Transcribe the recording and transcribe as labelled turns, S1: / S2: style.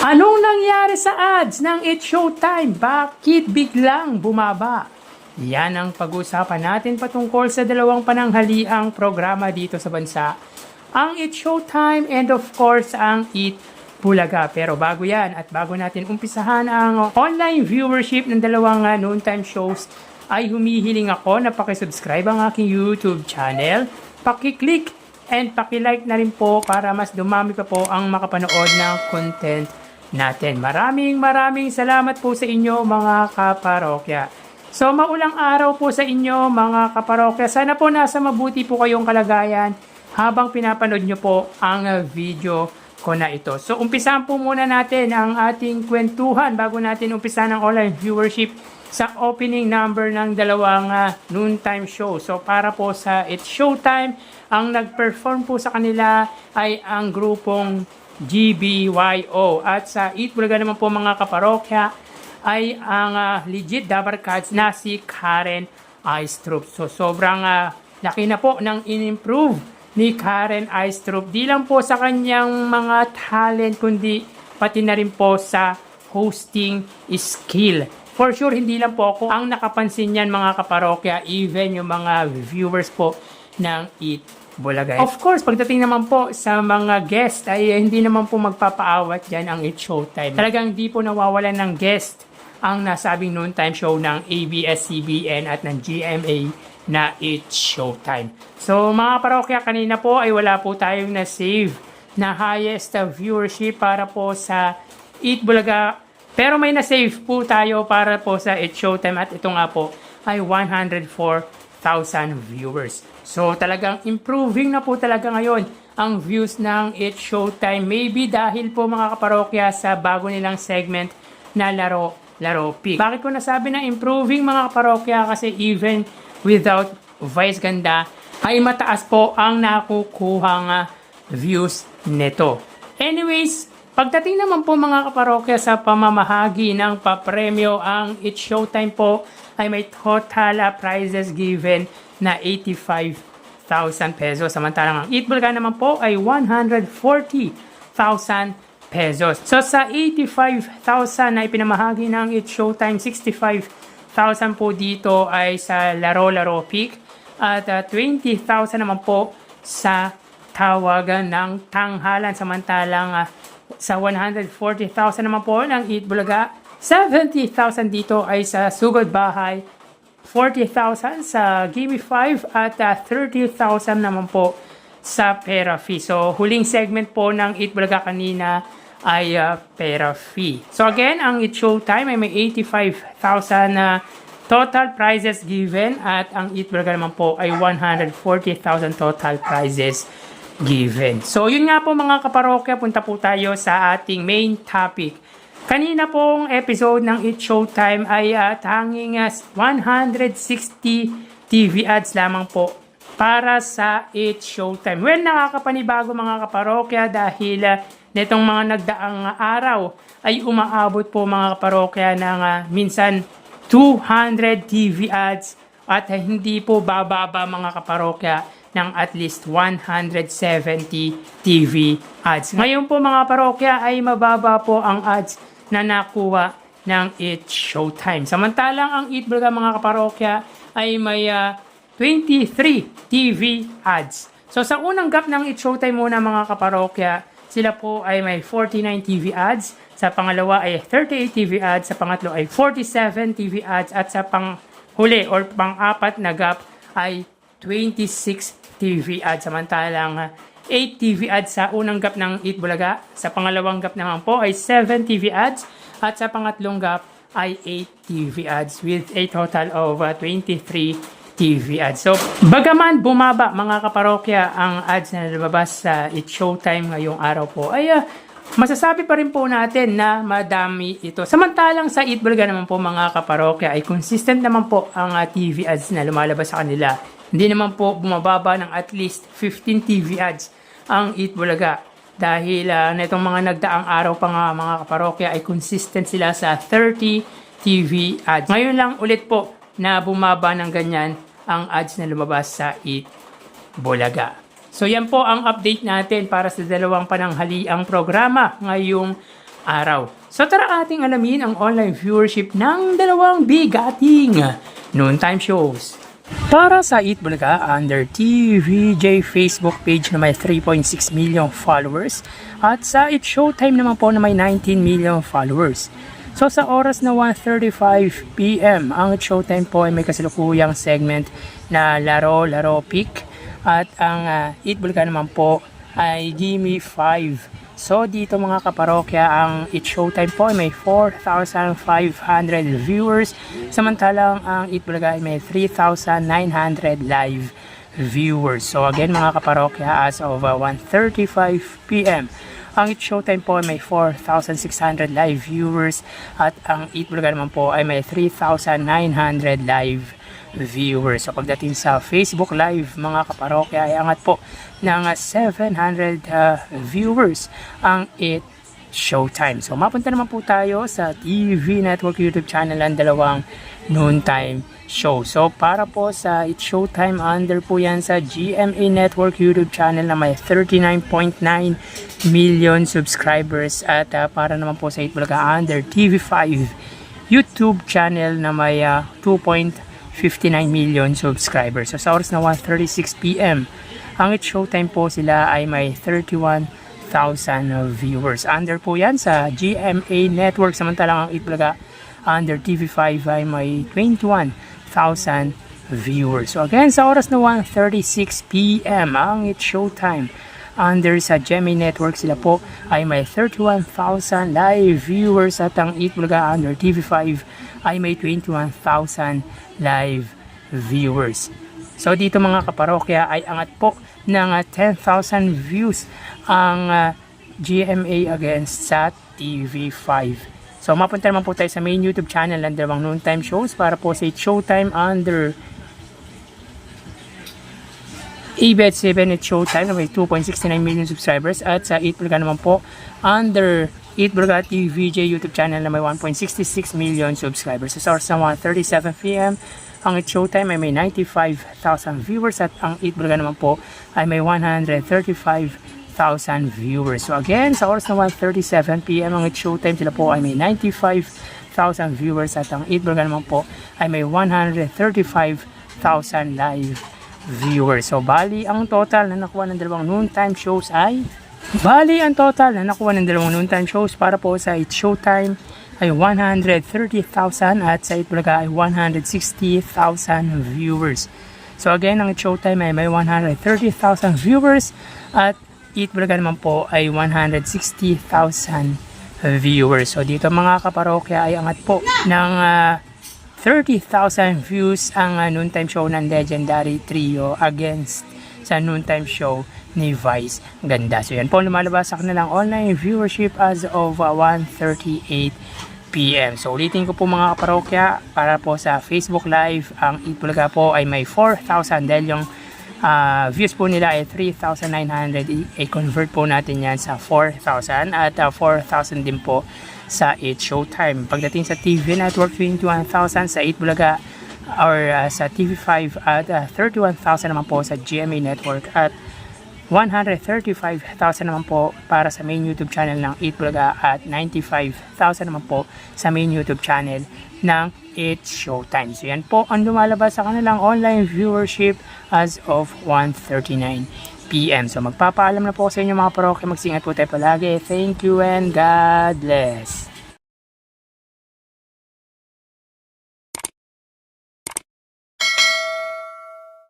S1: Anong nangyari sa ads ng It's Showtime? Bakit biglang bumaba? Yan ang pag-uusapan natin patungkol sa dalawang pananghaliang programa dito sa bansa. Ang It's Showtime and of course ang Eat Bulaga. Pero bago yan at bago natin umpisahan ang online viewership ng dalawang noontime shows, ay humihiling ako na pakisubscribe ang aking YouTube channel, pakiclick and pakilike na rin po para mas dumami pa po ang makapanood ng content natin. Maraming salamat po sa inyo mga kaparokya. So maulang araw po sa inyo mga kaparokya. Sana po nasa mabuti po kayong kalagayan habang pinapanood nyo po ang video ko na ito. So umpisahan po muna natin ang ating kwentuhan bago natin umpisahan ang online viewership sa opening number ng dalawang noontime show. So para po sa It's Showtime, ang nag-perform po sa kanila ay ang grupong GBYO. At sa Eat Bulaga naman po mga kaparokya ay ang legit Dabar Cats na si Karen Aistrup. So sobrang laki na po ng in-improve ni Karen Aistrup. Di lang po sa kanyang mga talent kundi pati na rin po sa hosting skill. For sure hindi lang po ako ang nakapansin yan mga kaparokya, even yung mga viewers po ng Eat Bulaga. Of course, pagdating naman po sa mga guest ay hindi naman po magpapaawat dyan ang It's Showtime. Talagang di po nawawalan ng guest ang nasabing noontime show ng ABS-CBN at ng GMA na It's Showtime. So mga parokya, kanina po ay wala po tayong na-save na highest viewership para po sa Eat Bulaga. Pero may na-save po tayo para po sa It's Showtime at ito nga po ay 104,000 viewers. So talagang improving na po talaga ngayon ang views ng It's Showtime. Maybe dahil po mga kaparokya sa bago nilang segment na Laro Pick. Bakit ko nasabi na improving mga kaparokya? Kasi even without Vice Ganda ay mataas po ang nakukuhang views nito. Anyways, pagdating naman po mga kaparokya sa pamamahagi ng papremyo, ang It's Showtime po ay may total prizes given na 85,000 pesos. Samantalang ang Eat Bulaga naman po ay 140,000 pesos. So sa 85,000 na ipinamahagi ng It's Showtime, 65,000 po dito ay sa Laro Pick at 20,000 naman po sa tawagan ng tanghalan. Samantalang sa 140,000 naman po ng Eat Bulaga, 70,000 dito ay sa Sugod Bahay, 40,000 sa Gimme 5 at 30,000 naman po sa Pera Fee. So huling segment po ng Eat Bulaga kanina ay Pera Fee. So again, ang It's Showtime ay may 85,000 na total prizes given at ang Eat Bulaga naman po ay 140,000 total prizes given. So yun nga po mga kaparokya, punta po tayo sa ating main topic. Kanina pong episode ng It's Showtime ay tanging 160 TV ads lamang po para sa It's Showtime. Well, nakakapanibago mga kaparokya dahil netong mga nagdaang araw ay umaabot po mga kaparokya ng minsan 200 TV ads at hindi po bababa mga kaparokya ng at least 170 TV ads. Ngayon po mga parokya ay mababa po ang ads na nakuha ng It's Showtime. Samantalang ang Eat Bulaga mga kaparokya ay may 23 TV ads. So sa unang gap ng It's Showtime muna mga kaparokya, sila po ay may 49 TV ads. Sa pangalawa ay 38 TV ads. Sa pangatlo ay 47 TV ads. At sa panghuli or pang-apat na gap ay 26 TV ads. Samantalang 8 TV ads sa unang gap ng Eat Bulaga. Sa pangalawang gap naman po ay 7 TV ads. At sa pangatlong gap ay 8 TV ads with a total of 23 TV ads. So, bagaman bumaba mga kaparokya ang ads na lumabas sa It's Showtime ngayong araw po, ay masasabi pa rin po natin na madami ito. Samantalang sa Eat Bulaga naman po mga kaparokya ay consistent naman po ang TV ads na lumalabas sa kanila. Hindi naman po bumababa ng at least 15 TV ads ang Eat Bulaga. Dahil netong mga nagdaang araw pa nga mga kaparokya ay consistent sila sa 30 TV ads. Ngayon lang ulit po na bumaba ng ganyan ang ads na lumabas sa Eat Bulaga. So yan po ang update natin para sa dalawang pananghaliang programa ngayong araw. So tara ating alamin ang online viewership ng dalawang bigating noontime shows. Para sa Eat Bulaga, under TVJ Facebook page na may 3.6 million followers at sa Eat Showtime naman po na may 19 million followers. So sa oras na 1:35 PM, ang Eat Showtime po ay may kasalukuyang segment na Laro Pick at ang Eat Bulaga naman po ay Gimme 5. So dito mga kaparokya, ang Eat Showtime po ay may 4,500 viewers, samantalang ang Eat Bulaga ay may 3,900 live viewers. So again mga kaparokya, as of 1:35 PM, ang Eat Showtime po ay may 4,600 live viewers at ang Eat Bulaga naman po ay may 3,900 live viewers. So pagdating sa Facebook Live mga kaparokya ay angat po ng 700 viewers ang Eat Showtime. So mapunta naman po tayo sa TV Network YouTube channel ang dalawang noontime show. So para po sa Eat Showtime, under po yan sa GMA Network YouTube channel na may 39.9 million subscribers at para naman po sa Eat Bulaga under TV5 YouTube channel na may 2.59 million subscribers. So sa oras na 1:36 PM, ang Eat Showtime po sila ay may 31,000 viewers. Under po yan sa GMA Network, samantalang ang Eat Bulaga under TV5 ay may 21,000 viewers. So again, sa oras na 1:36 PM, ang Eat Showtime under sa GMA Network sila po ay may 31,000 live viewers at ang Eat Bulaga under TV5 ay may 21,000 live viewers. So dito mga kaparokya ay angat po ng 10,000 views ang GMA against sa TV5. So mapunta naman po tayo sa main YouTube channel ng dalawang noontime shows para po sa Eat Showtime under ABS7 Eat Showtime na may 2.69 million subscribers at sa Eat Bulaga naman po under Eat Bulaga TVJ YouTube channel na may 1.66 million subscribers. Sa oras na 1:37 PM, ang Eat Showtime ay may 95,000 viewers at ang Eat Bulaga naman po ay may 135,000 viewers. So again, sa oras na 1:37 PM, ang Eat Showtime sila po ay may 95,000 viewers at ang Eat Bulaga naman po ay may 135,000 live viewers. So bali, ang total na nakuha ng dalawang noontime shows ay para po sa Eat Showtime ay 130,000 at sa Eat Bulaga ay 160,000 viewers. So again, ang Eat Showtime ay may 130,000 viewers at Eat Bulaga naman po ay 160,000 viewers. So dito mga kaparokya ay angat po ng 30,000 views ang noontime show ng Legendary Trio against sa noontime show ni Vice Ganda. So yan po lumalabas sa kanilang online viewership as of 1:38 PM. So ulitin ko po mga kaparokya, para po sa Facebook Live, ang Eat Bulaga po ay may 4,000 dahil yung views po nila ay 3,900. I-convert po natin yan sa 4,000 at 4,000 din po sa Eat Showtime. Pagdating sa TV Network, 21,000 sa Eat Bulaga or sa TV5 at 31,000 naman po sa GMA Network at 135,000 naman po para sa main YouTube channel ng Eat Bulaga at 95,000 naman po sa main YouTube channel ng Eat Showtime. So yan po ang lumalabas sa kanilang online viewership as of 1:39 PM. So magpapaalam na po sa inyo mga parokya, magsingat po tayo palagi. Thank you and God bless.